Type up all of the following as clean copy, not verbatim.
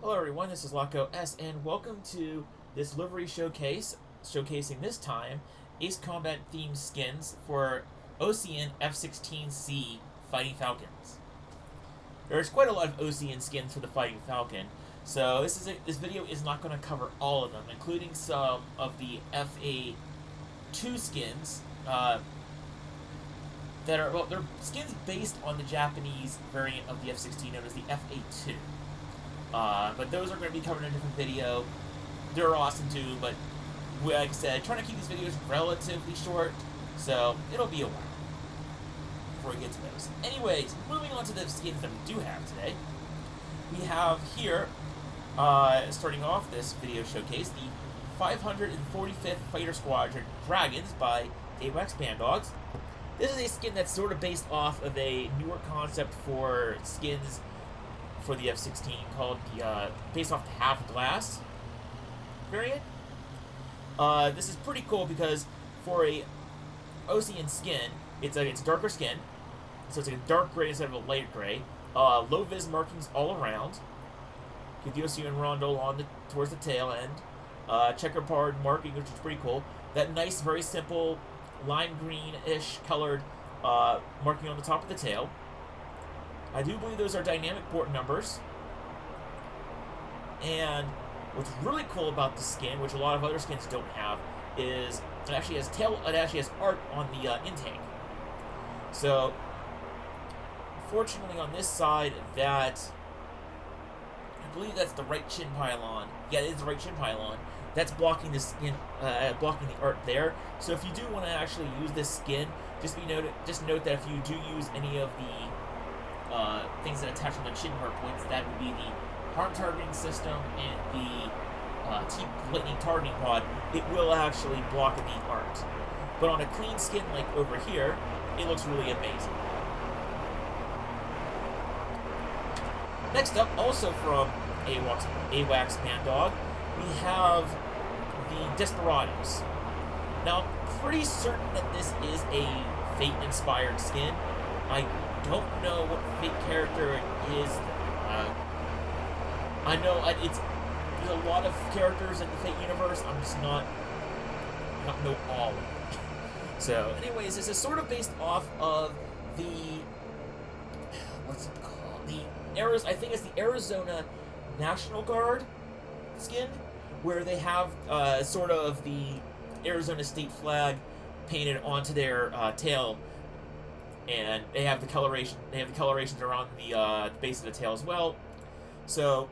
Hello everyone, this is Loco S, and welcome to this livery showcase, showcasing this time Ace Combat themed skins for Osean F-16C Fighting Falcons. There's quite a lot of Osean skins for the Fighting Falcon, so this video is not going to cover all of them, including some of the FA2 skins that are, well, they're skins based on the Japanese variant of the F-16 known as the FA2. But those are going to be covered in a different video. They're awesome too, but like I said, trying to keep these videos relatively short, so it'll be a while before we get to those. Anyways, moving on to the skins that we do have today. We have here, starting off this video showcase, the 545th Fighter Squadron Dragons by AWACS Bandogs. This is a skin that's sort of based off of a newer concept for skins for the F-16 called the, based off the Half Glass variant. This is pretty cool because for a Osean skin, it's a darker skin, so it's like a dark gray instead of a light gray. Low vis markings all around. Get the Osean rondel on towards the tail end. Checkerboard marking, which is pretty cool. That nice, very simple lime green-ish colored marking on the top of the tail. I do believe those are dynamic port numbers. And what's really cool about the skin, which a lot of other skins don't have, is it actually has art on the intake. So, fortunately on this side, I believe that's the right chin pylon. Yeah, it is the right chin pylon. That's blocking the skin, blocking the art there. So if you do want to actually use this skin, just note that if you do use any of the things that attach on the chin hard points, that would be the harm targeting system and the T-lightning targeting pod, it will actually block the art. But on a clean skin like over here, it looks really amazing. Next up, also from AWACS Bandog, we have the Desperados. Now, I'm pretty certain that this is a Fate-inspired skin. I don't know what Fate character it is. I know there's a lot of characters in the Fate universe. I don't know all of them. So, anyways, this is sort of based off of the, what's it called? I think it's the Arizona National Guard skin, where they have sort of the Arizona state flag painted onto their tail. And they have the coloration. They have the colorations around the base of the tail as well. So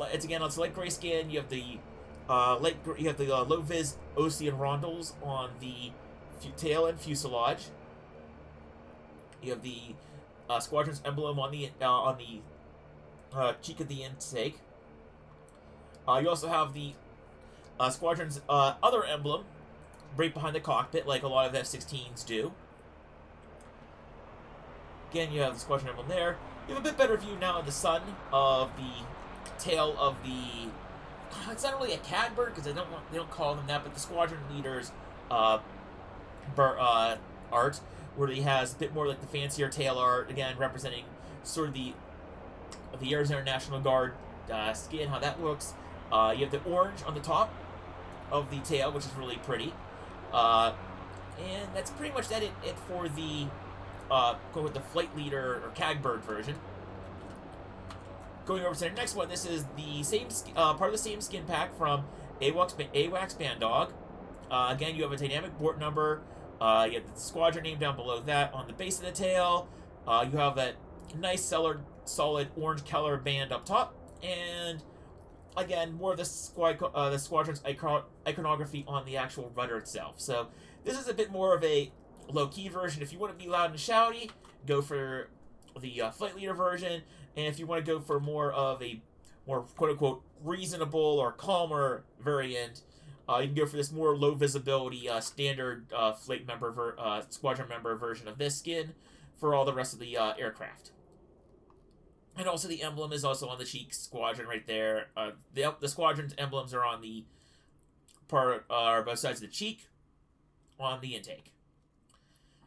it's a light gray skin. You have the low vis Osean rondels on the tail and fuselage. You have the Squadron's emblem on the cheek of the intake. You also have the Squadron's other emblem right behind the cockpit, like a lot of F-16s do. Again, you have the Squadron emblem there. You have a bit better view now in the sun of the tail of the... It's not really a catbird, because they don't call them that, but the Squadron leader's art, where he has a bit more like the fancier tail art, again, representing sort of the Arizona National Guard skin, how that looks. You have the orange on the top of the tail, which is really pretty. And that's pretty much it for the... go with the Flight Leader or Cagbird version. Going over to the next one, this is the same part of the same skin pack from AWACS Bandog. Again, you have a dynamic port number. You have the squadron name down below that on the base of the tail. You have that nice solid orange color band up top, and again, more of the squadron's iconography on the actual rudder itself. So this is a bit more of a low-key version. If you want to be loud and shouty, go for the Flight Leader version. And if you want to go for more of a more quote-unquote reasonable or calmer variant, you can go for this more low-visibility standard squadron member version of this skin for all the rest of the aircraft. And also the emblem is also on the cheek squadron right there. The squadron's emblems are on the both sides of the cheek on the intake.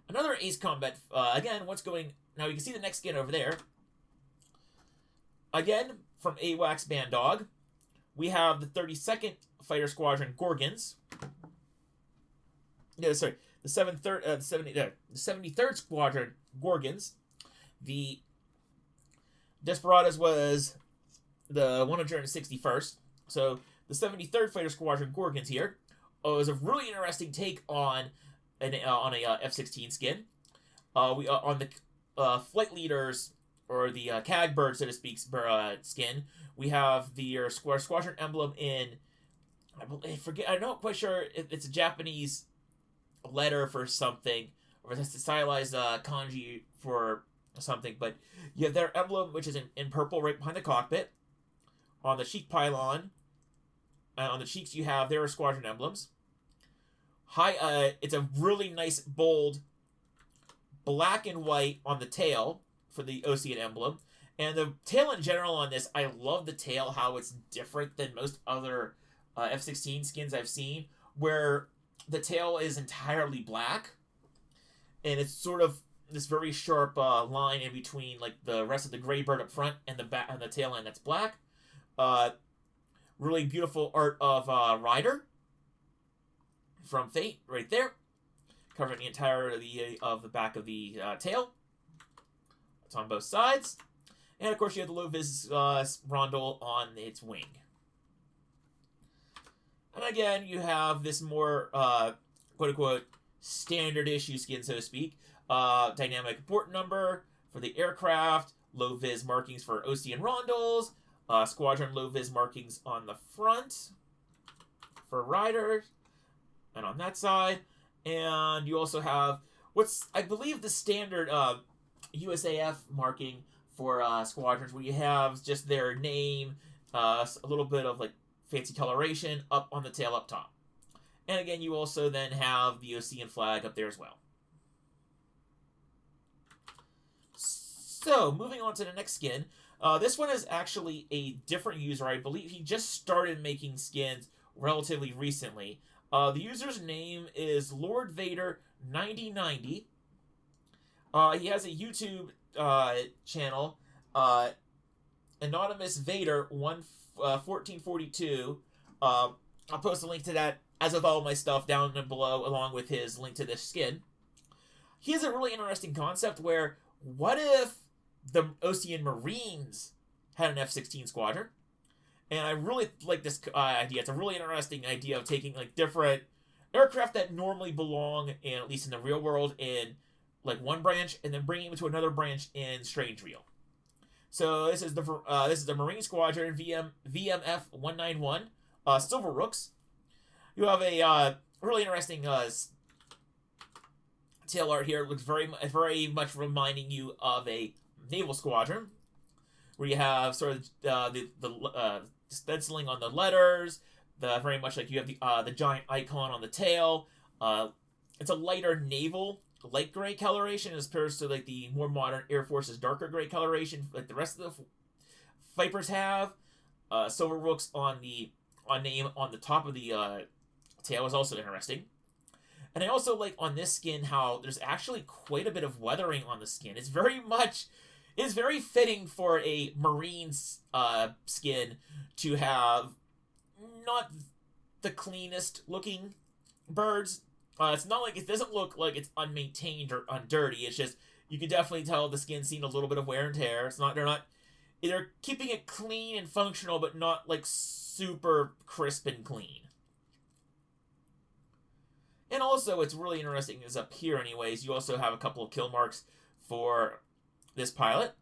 Another Ace Combat, again, now you can see the next skin over there. Again, from AWACS Bandog, we have the 32nd Fighter Squadron Gorgons. No, sorry, the 73rd Squadron Gorgons. The Desperados was the 161st. So the 73rd Fighter Squadron Gorgons here was a really interesting take on a F-16 skin. We on the flight leaders, or the CAG bird, so to speak, skin. We have the squadron emblem in, I'm not quite sure if it's a Japanese letter for something, or it's a stylized kanji for something, but you have their emblem, which is in purple right behind the cockpit. On the cheek pylon, on the cheeks, you have their squadron emblems. It's a really nice, bold black and white on the tail for the Osean emblem. And the tail in general on this, I love the tail, how it's different than most other F-16 skins I've seen, where the tail is entirely black, and it's sort of this very sharp line in between, like, the rest of the gray bird up front and the tail end that's black. Really beautiful art of Ryder from Fate right there, covering the entirety of the back of the tail. It's on both sides. And, of course, you have the low-vis rondel on its wing. And, again, you have this more, quote-unquote, standard-issue skin, so to speak. Dynamic port number for the aircraft, low-vis markings for Osean rondels, squadron low-vis markings on the front for riders, and on that side. And you also have what's, I believe, the standard USAF marking for squadrons, where you have just their name, a little bit of, like, fancy coloration up on the tail up top. And again, you also then have the Osean flag up there as well. So, moving on to the next skin. This one is actually a different user. I believe he just started making skins relatively recently. The user's name is Lord Vader 9090. He has a YouTube channel, Anonymous Vader 1442. I'll post a link to that, as with all my stuff, down below, along with his link to this skin. He has a really interesting concept where, what if the Osean Marines had an F-16 squadron? And I really like this idea. It's a really interesting idea of taking, like, different aircraft that normally belong in, at least in the real world, in, like, one branch, and then bringing them to another branch in Strange Real. So this is the Marine Squadron VMF 191 Silver Rooks. You have a really interesting tail art here. It looks very much reminding you of a naval squadron, where you have sort of the stenciling on the letters. Very much like you have the giant icon on the tail. It's a lighter naval light gray coloration as opposed to, like, the more modern Air Force's darker gray coloration like the rest of the Vipers have. Silver Rooks on name on the top of the tail is also interesting. And I also like on this skin how there's actually quite a bit of weathering on the skin. It's very fitting for a Marine's skin to have not the cleanest looking birds. It's not like, it doesn't look like it's unmaintained or undirty. It's just, you can definitely tell the skin's seen a little bit of wear and tear. They're keeping it clean and functional, but not, like, super crisp and clean. And also, what's really interesting is up here anyways, you also have a couple of kill marks for this pilot.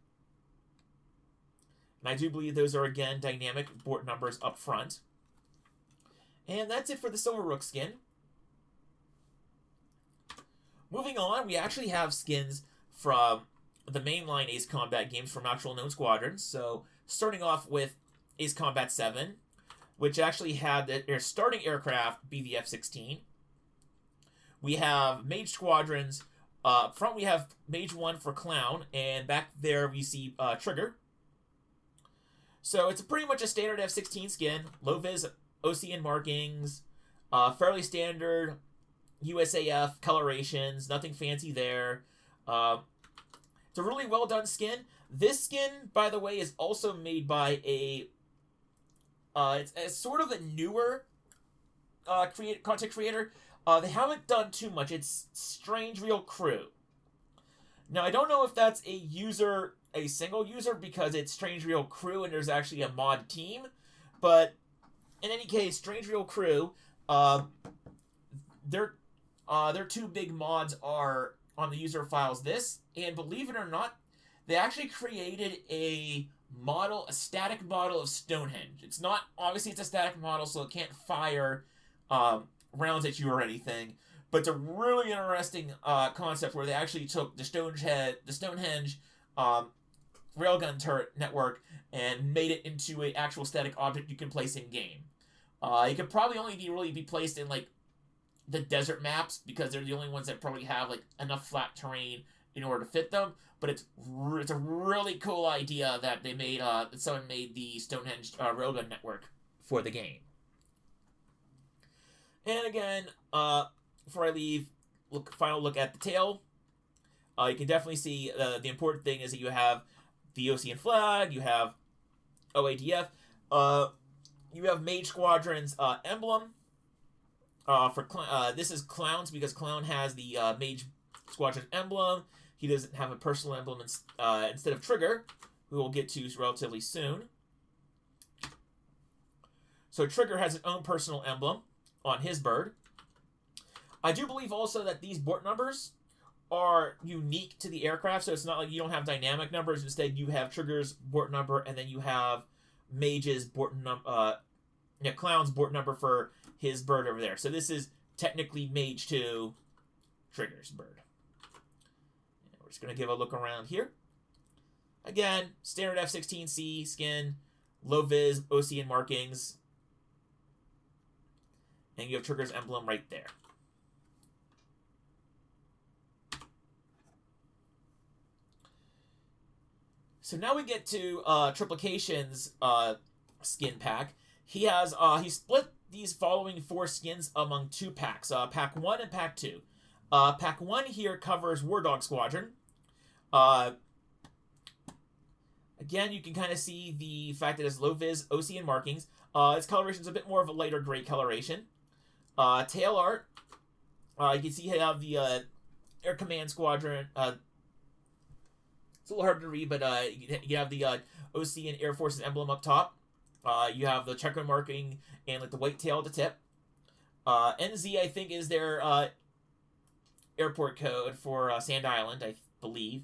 And I do believe those are, again, dynamic port numbers up front. And that's it for the Silver Rook skin. Moving on, we actually have skins from the mainline Ace Combat games from actual known squadrons. So, starting off with Ace Combat 7, which actually had their starting aircraft be the F-16. We have Mage squadrons. Up front, we have Mage 1 for Clown, and back there we see Trigger. So, it's pretty much a standard F-16 skin. Low-vis Osean markings, fairly standard USAF colorations, nothing fancy there. It's a really well done skin. This skin, by the way, is also made by a... it's sort of a newer content creator. They haven't done too much. It's StrangerealCrew. Now, I don't know if that's a single user, because it's StrangerealCrew and there's actually a mod team. But in any case, StrangerealCrew, their two big mods are on the user files this, and believe it or not, they actually created a static model of Stonehenge. It's not, obviously it's a static model, so it can't fire rounds at you or anything, but it's a really interesting concept where they actually took the Stonehenge railgun turret network and made it into an actual static object you can place in game. It could probably only be placed in like the desert maps, because they're the only ones that probably have like enough flat terrain in order to fit them. But it's a really cool idea that they made. That someone made the Stonehenge railgun network for the game. And again, before I leave, final look at the tail. You can definitely see the important thing is that you have the Osean flag, you have OADF, you have Mage Squadron's emblem. This is Clown's, because Clown has the Mage Squadron emblem. He doesn't have a personal emblem instead of Trigger, who we'll get to relatively soon. So Trigger has his own personal emblem on his bird. I do believe also that these bort numbers are unique to the aircraft, so it's not like you don't have dynamic numbers. Instead, you have Trigger's bort number, and then you have Mage's bort number, Clown's bort number for his bird over there. So this is technically Mage 2 Trigger's bird. And we're just going to give a look around here. Again, standard F-16C skin, low-vis Osean markings, and you have Trigger's emblem right there. So now we get to Triplication's skin pack. He split these following 4 skins among 2 packs, Pack 1 and Pack 2. Pack 1 here covers Wardog Squadron. Again, you can kind of see the fact that it's low-vis Osean markings. Its coloration is a bit more of a lighter gray coloration. Tail art, you can see you have the Air Command Squadron. It's a little hard to read, but you have the Osean Air Force's emblem up top. You have the checker marking and like the white tail at the tip. NZ, I think, is their airport code for Sand Island, I believe.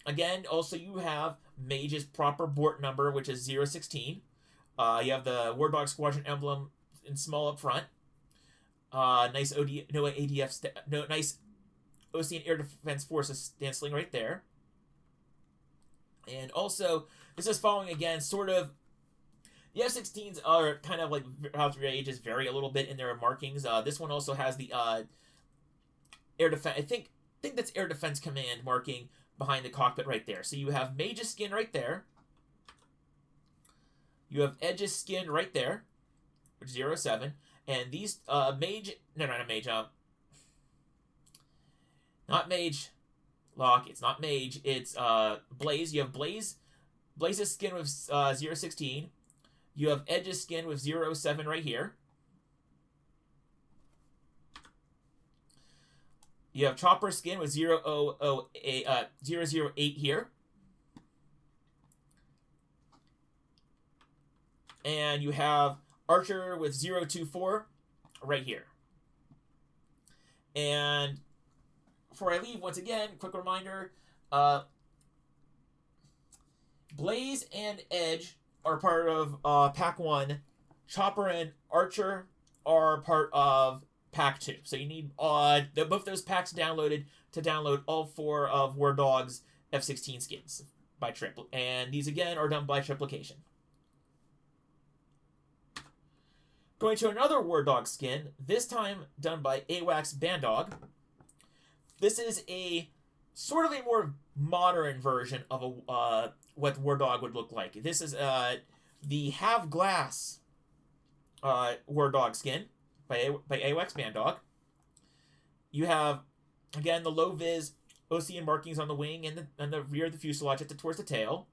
Again, also you have Mage's proper bort number, which is 016. You have the Wardog Squadron emblem in small up front. Nice nice Osean Air Defense Forces stenciling right there. And also, this is following again, sort of. The F-16s are kind of like how the ages vary a little bit in their markings. This one also has the air defense. I think that's Air Defense Command marking behind the cockpit right there. So you have Mage's skin right there. You have Edge's skin right there, which is 07. And these Mage, no, not Mage. Not Mage. Lock. It's not Mage. It's Blaze. You have Blaze's skin with 016. You have Edge's skin with 007 right here. You have Chopper's skin with 008 here. And you have Archer with 024 right here. And before I leave, once again, quick reminder, Blaze and Edge are part of Pack 1. Chopper and Archer are part of Pack 2. So you need both those packs downloaded to download all 4 of Wardog's F-16 skins by Triple. And these, again, are done by Triplication. Going to another Wardog skin, this time done by AWACS Bandog. This is a sort of a more modern version of what Wardog would look like. This is the Have Glass Wardog skin by AWACS Bandog. You have, again, the low-vis Osean markings on the wing and the rear of the fuselage towards the tail.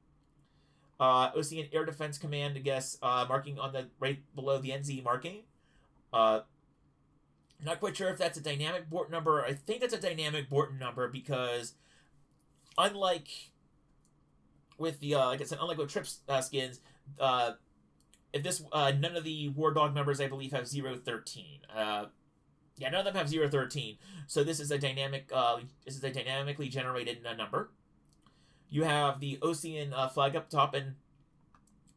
Osean Air Defense Command, I guess, marking on the right below the NZ marking. Not quite sure if that's a dynamic Borton number. I think that's a dynamic Borton number because, unlike with the like I said, unlike with Trip skins, if this none of the Wardog members I believe have 013. Yeah, none of them have 013. So this is a dynamic. This is a dynamically generated number. You have the Osean flag up top and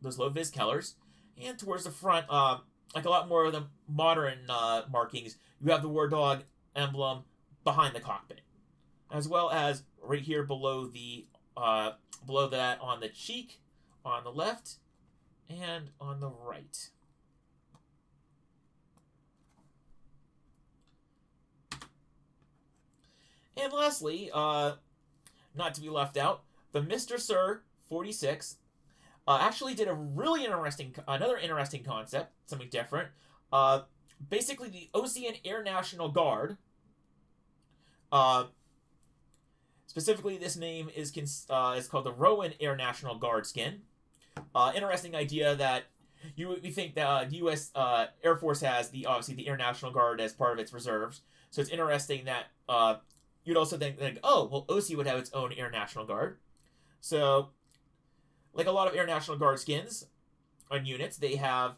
those low vis colors, and towards the front, like a lot more of the modern markings, you have the Wardog emblem behind the cockpit, as well as right here below the below that on the cheek, on the left, and on the right. And lastly, not to be left out, the Mr. Sir 46 actually did a really another interesting concept, something different. Basically, the Osean Air National Guard. Specifically, this name is called the Rowan Air National Guard skin. Interesting idea that we think the U.S. Air Force has obviously the Air National Guard as part of its reserves. So it's interesting that you'd also think oh well, OC would have its own Air National Guard. So, like a lot of Air National Guard skins on units, they have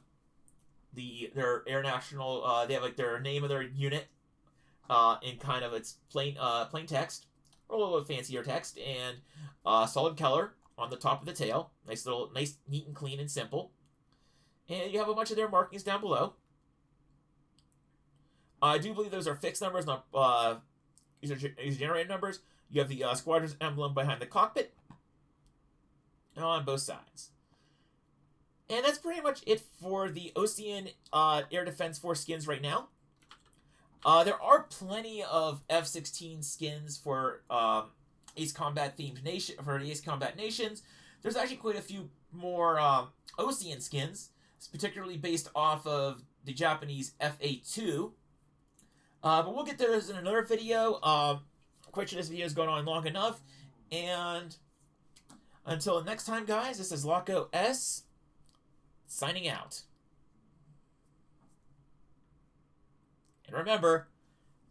their Air National. They have like their name of their unit in kind of its plain text, or a little bit fancier text, and solid color on the top of the tail. Nice, neat and clean and simple. And you have a bunch of their markings down below. I do believe those are fixed numbers, not user-generated numbers. You have the Squadron's emblem behind the cockpit on both sides. And that's pretty much it for the Osean Air Defense Force skins right now. There are plenty of F-16 skins for Ace Combat themed Ace Combat nations. There's actually quite a few more Osean skins, particularly based off of the Japanese FA2. But we'll get those in another video. Quite sure this video has gone on long enough. And until next time, guys, this is Loco S signing out. And remember,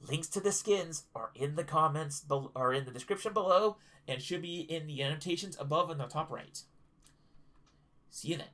links to the skins are in the comments, are in the description below, and should be in the annotations above in the top right. See you then.